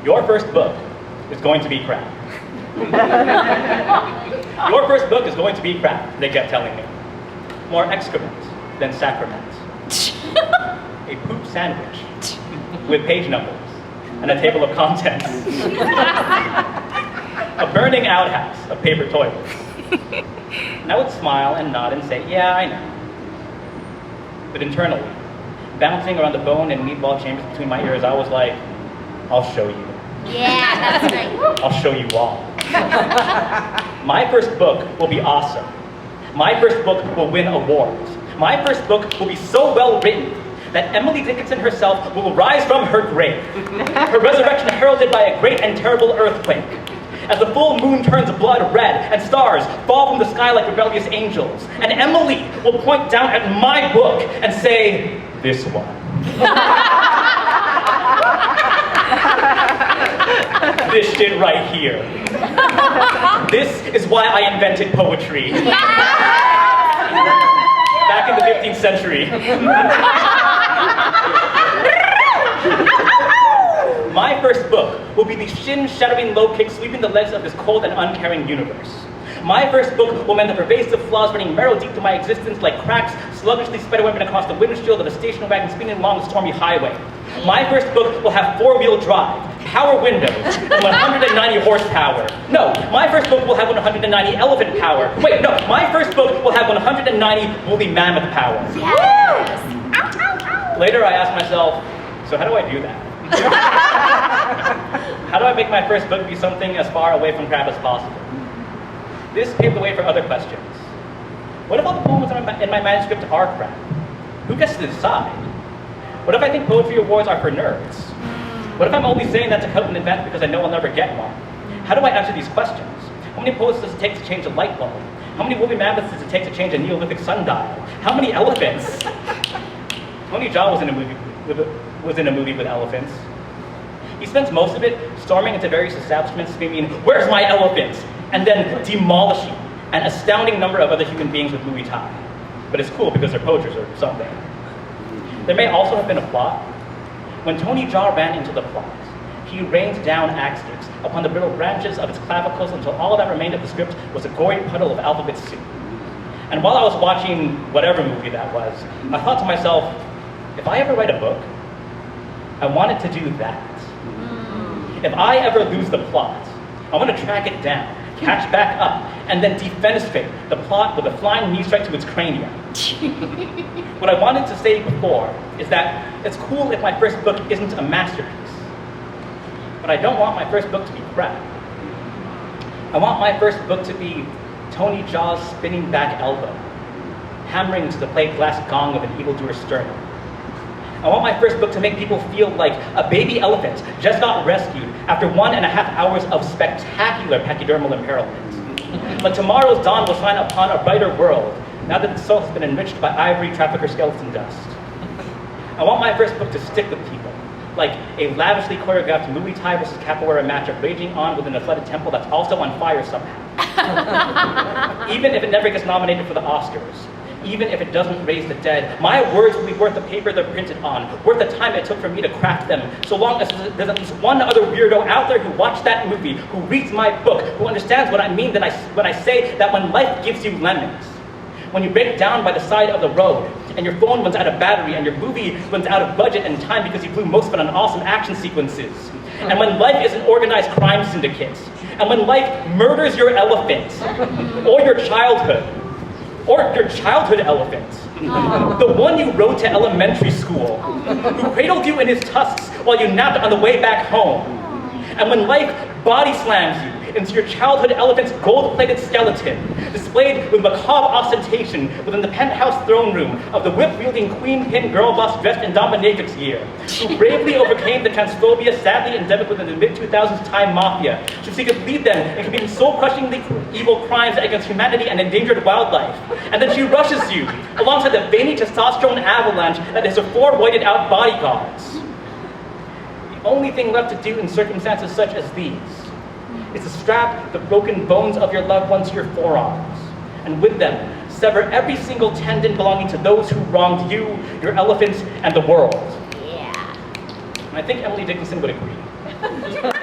Your first book is going to be crap. Your first book is going to be crap, they kept telling me. More excrement than sacrament. A poop sandwich with page numbers and a table of contents. A burning outhouse of paper toilets. And I would smile and nod and say, yeah, I know. But internally, bouncing around the bone and meatball chambers between my ears, I was like, I'll show you. Yeah, that's right. I'll show you all. My first book will be awesome. My first book will win awards. My first book will be so well written that Emily Dickinson herself will rise from her grave. Her resurrection heralded by a great and terrible earthquake. As the full moon turns blood red and stars fall from the sky like rebellious angels. And Emily will point down at my book and say, this one. This shit right here. This is why I invented poetry. Back in the 15th century. My first book will be the shin-shattering low kick sweeping the legs of this cold and uncaring universe. My first book will mend the pervasive flaws running marrow deep to my existence like cracks sluggishly spiderwebbing across the windshield of a station wagon spinning along a stormy highway. My first book will have four-wheel drive, power windows, and 190 horsepower. No, my first book will have 190 elephant power. Wait, no, my first book will have 190 woolly mammoth power. Yes! Later I asked myself, so how do I do that? How do I make my first book be something as far away from crap as possible? This paved the way for other questions. What if all the poems in my manuscript are crap? Who gets to decide? What if I think poetry awards are for nerds? What if I'm only saying that to cut an event because I know I'll never get one? How do I answer these questions? How many poets does it take to change a light bulb? How many woolly mammoths does it take to change a Neolithic sundial? How many elephants? Tony Jaa was in a movie with elephants. He spends most of it storming into various establishments screaming, "Where's my elephant?" and then demolishing an astounding number of other human beings with Muay Thai. But it's cool because they're poachers or something. There may also have been a plot. When Tony Jaa ran into the plot, he rained down axe sticks upon the brittle branches of its clavicles until all that remained of the script was a gory puddle of alphabet soup. And while I was watching whatever movie that was, I thought to myself, if I ever write a book, I want it to do that. If I ever lose the plot, I want to track it down, catch back up, and then defenestrate the plot with a flying knee strike to its cranium. What I wanted to say before is that it's cool if my first book isn't a masterpiece, but I don't want my first book to be crap. I want my first book to be Tony Jaa's spinning back elbow, hammering to the plate glass gong of an evildoer's sternum. I want my first book to make people feel like a baby elephant just got rescued after 1.5 hours of spectacular pachydermal impairment. But tomorrow's dawn will shine upon a brighter world, now that the soul has been enriched by ivory trafficker skeleton dust. I want my first book to stick with people, like a lavishly choreographed Muay Thai versus capoeira matchup raging on within a flooded temple that's also on fire somehow. Even if it never gets nominated for the Oscars, even if it doesn't raise the dead, my words will be worth the paper they're printed on, worth the time it took for me to craft them, so long as there's at least one other weirdo out there who watched that movie, who reads my book, who understands what I mean when I say that when life gives you lemons, when you break down by the side of the road, and your phone runs out of battery, and your movie runs out of budget and time because you blew most of it on awesome action sequences, and when life is an organized crime syndicate, and when life murders your elephant, or your childhood elephant, the one you rode to elementary school, who cradled you in his tusks while you napped on the way back home, and when life body slams you into your childhood elephant's gold-plated skeleton, displayed with macabre ostentation within the penthouse throne room of the whip-wielding queen-pin girl boss dressed in dominatrix gear, who bravely overcame the transphobia sadly endemic within the mid-2000s Thai mafia, so she could lead them in committing soul-crushingly evil crimes against humanity and endangered wildlife. And then she rushes you alongside the veiny testosterone avalanche that is her four whited-out bodyguards. The only thing left to do in circumstances such as these is to strap the broken bones of your loved ones to your forearms, and with them, sever every single tendon belonging to those who wronged you, your elephants, and the world. Yeah. And I think Emily Dickinson would agree. Yes.